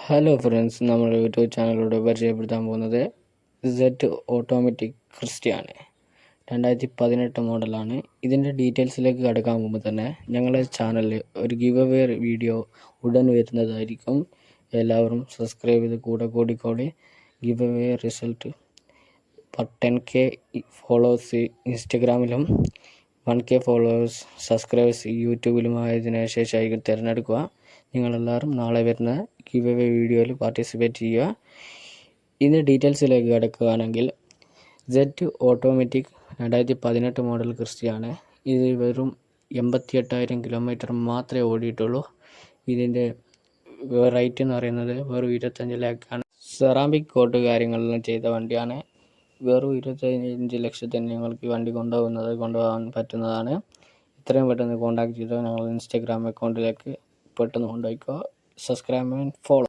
Hello friends, നമ്മുടെ YouTube ചാനലിലൂടെ പരിചയപ്പെടുത്താൻ പോകുന്നത് സെറ്റ് ഓട്ടോമാറ്റിക് ക്രിസ്റ്റയാണ്. 2018 മോഡലാണ്. ഇതിൻ്റെ ഡീറ്റെയിൽസിലേക്ക് കടക്കാൻ മുമ്പ് തന്നെ ഞങ്ങളുടെ ചാനലിൽ ഒരു ഗിവ് അവേ വീഡിയോ ഉടൻ വരുന്നതായിരിക്കും. എല്ലാവരും സബ്സ്ക്രൈബ് ചെയ്ത് കൂടിക്കോടി. Give away result 10K followers ഇൻസ്റ്റഗ്രാമിലും 1K ഫോളോവേഴ്സ് സബ്സ്ക്രൈബേഴ്സ് യൂട്യൂബിലുമായതിനു ശേഷമായിരിക്കും തിരഞ്ഞെടുക്കുക. നിങ്ങളെല്ലാവരും നാളെ വരുന്ന ഗിവ് അവേ വീഡിയോയിൽ പാർട്ടിസിപ്പേറ്റ് ചെയ്യുക. ഇതിൻ്റെ ഡീറ്റെയിൽസിലേക്ക് കിടക്കുകയാണെങ്കിൽ, സെറ്റ് ഓട്ടോമാറ്റിക് 2018 മോഡൽ ക്രിസ്റ്റയാണ്. ഇത് വെറും 88,000 കിലോമീറ്റർ മാത്രമേ ഓടിയിട്ടുള്ളൂ. ഇതിൻ്റെ റേറ്റ് എന്ന് പറയുന്നത് വെറും 25 ലക്ഷമാണ്. സെറാമിക് കോട്ട് കാര്യങ്ങളെല്ലാം ചെയ്ത വണ്ടിയാണ്. വെറും 25 ലക്ഷത്തിന് നിങ്ങൾക്ക് വണ്ടി കൊണ്ടുപോകാൻ പറ്റുന്നതാണ്. ഇത്രയും പെട്ടെന്ന് കോൺടാക്ട് ചെയ്തോ ഞങ്ങൾ ഇൻസ്റ്റാഗ്രാം അക്കൗണ്ടിലേക്ക് പെട്ടെന്ന് കൊണ്ടുപോയിക്കോ. Subscribe and follow.